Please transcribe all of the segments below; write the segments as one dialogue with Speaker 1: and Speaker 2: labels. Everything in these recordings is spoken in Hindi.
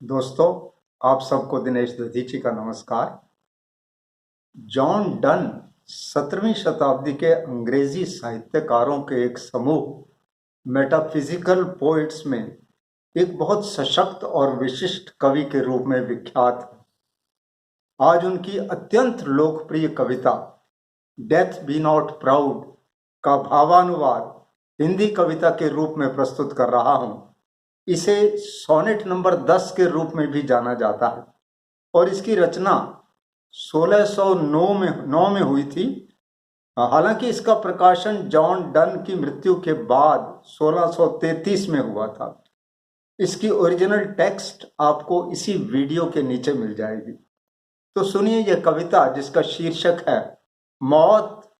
Speaker 1: दोस्तों, आप सबको दिनेश दधीची का नमस्कार। जॉन डन 17वीं शताब्दी के अंग्रेजी साहित्यकारों के एक समूह मेटाफिजिकल पोइट्स में एक बहुत सशक्त और विशिष्ट कवि के रूप में विख्यात है। आज उनकी अत्यंत लोकप्रिय कविता डेथ बी नॉट प्राउड का भावानुवाद हिंदी कविता के रूप में प्रस्तुत कर रहा हूं। इसे सोनेट नंबर 10 के रूप में भी जाना जाता है और इसकी रचना 1609 में हुई थी। हालांकि इसका प्रकाशन जॉन डन की मृत्यु के बाद 1633 में हुआ था। इसकी ओरिजिनल टेक्स्ट आपको इसी वीडियो के नीचे मिल जाएगी। तो सुनिए यह कविता, जिसका शीर्षक है मौत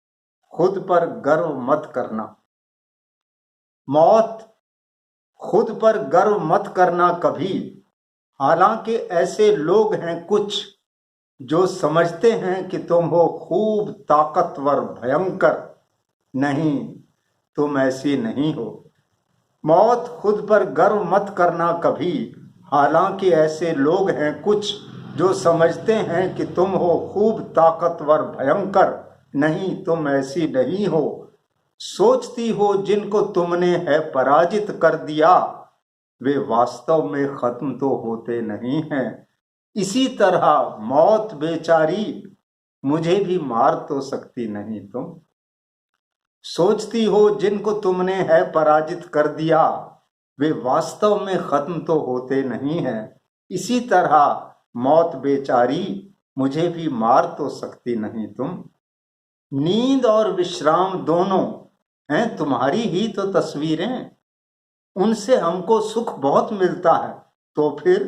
Speaker 1: खुद पर गर्व मत करना। मौत खुद पर गर्व मत करना कभी, हालांकि ऐसे लोग हैं कुछ जो समझते हैं कि तुम हो खूब ताकतवर भयंकर। नहीं, तुम ऐसी नहीं हो। मौत खुद पर गर्व मत करना कभी, हालांकि ऐसे लोग हैं कुछ जो समझते हैं कि तुम हो खूब ताकतवर भयंकर। नहीं, तुम ऐसी नहीं हो। सोचती हो जिनको तुमने है पराजित कर दिया, वे वास्तव में खत्म तो होते नहीं हैं। इसी तरह मौत बेचारी, मुझे भी मार तो सकती नहीं तुम। सोचती हो जिनको तुमने है पराजित कर दिया, वे वास्तव में खत्म तो होते नहीं हैं। इसी तरह मौत बेचारी, मुझे भी मार तो सकती नहीं तुम। नींद और विश्राम दोनों हैं तुम्हारी ही तो तस्वीरें, उनसे हमको सुख बहुत मिलता है। तो फिर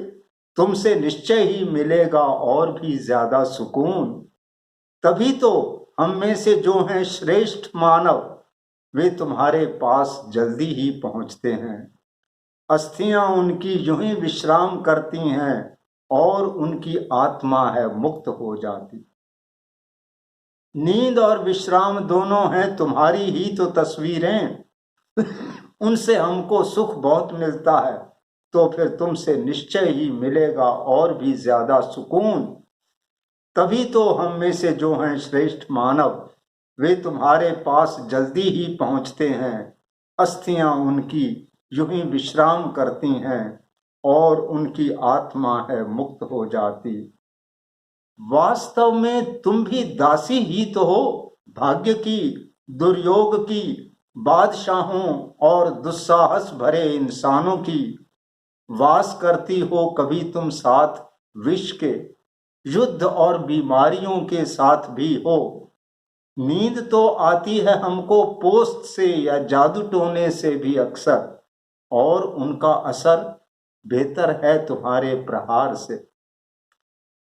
Speaker 1: तुमसे निश्चय ही मिलेगा और भी ज्यादा सुकून। तभी तो हम में से जो हैं श्रेष्ठ मानव, वे तुम्हारे पास जल्दी ही पहुंचते हैं। अस्थियां उनकी यूं ही विश्राम करती हैं और उनकी आत्मा है मुक्त हो जाती। नींद और विश्राम दोनों हैं तुम्हारी ही तो तस्वीरें, उनसे हमको सुख बहुत मिलता है। तो फिर तुमसे निश्चय ही मिलेगा और भी ज्यादा सुकून। तभी तो हम में से जो हैं श्रेष्ठ मानव, वे तुम्हारे पास जल्दी ही पहुंचते हैं। अस्थियां उनकी यूं ही विश्राम करती हैं और उनकी आत्मा है मुक्त हो जाती। वास्तव में तुम भी दासी ही तो हो भाग्य की, दुर्योग की, बादशाहों और दुस्साहस भरे इंसानों की। वास करती हो कभी तुम साथ विष के, युद्ध और बीमारियों के साथ भी हो। नींद तो आती है हमको पोस्त से या जादू टोने से भी अक्सर, और उनका असर बेहतर है तुम्हारे प्रहार से।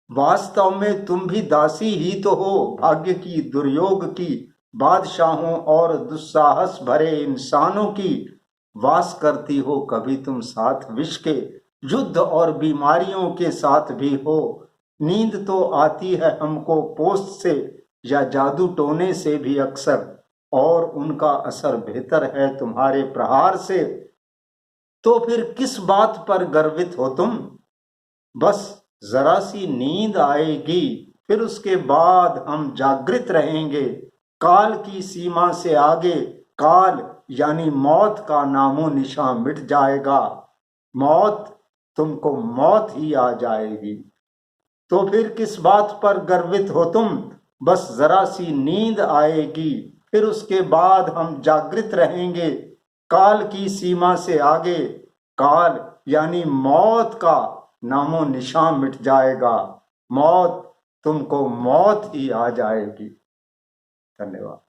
Speaker 1: वास्तव में तुम भी दासी ही तो हो भाग्य की, दुर्योग की, बादशाहों और दुस्साहस भरे इंसानों की। वास करती हो कभी तुम साथ विष के, युद्ध और बीमारियों के साथ भी हो। नींद तो आती है हमको पोस्त से या जादू टोने से भी अक्सर, और उनका असर बेहतर है तुम्हारे प्रहार से। तो फिर किस बात पर गर्वित हो तुम? बस जरा सी नींद आएगी, फिर उसके बाद हम जागृत रहेंगे। काल की सीमा से आगे काल यानी मौत का नामो निशान मिट जाएगा। मौत, तुमको मौत ही आ जाएगी। तो फिर किस बात पर गर्वित हो तुम? बस जरा सी नींद आएगी, फिर उसके बाद हम जागृत रहेंगे। काल की सीमा से आगे काल यानी मौत का नामो निशान मिट जाएगा। मौत, तुमको मौत ही आ जाएगी। धन्यवाद।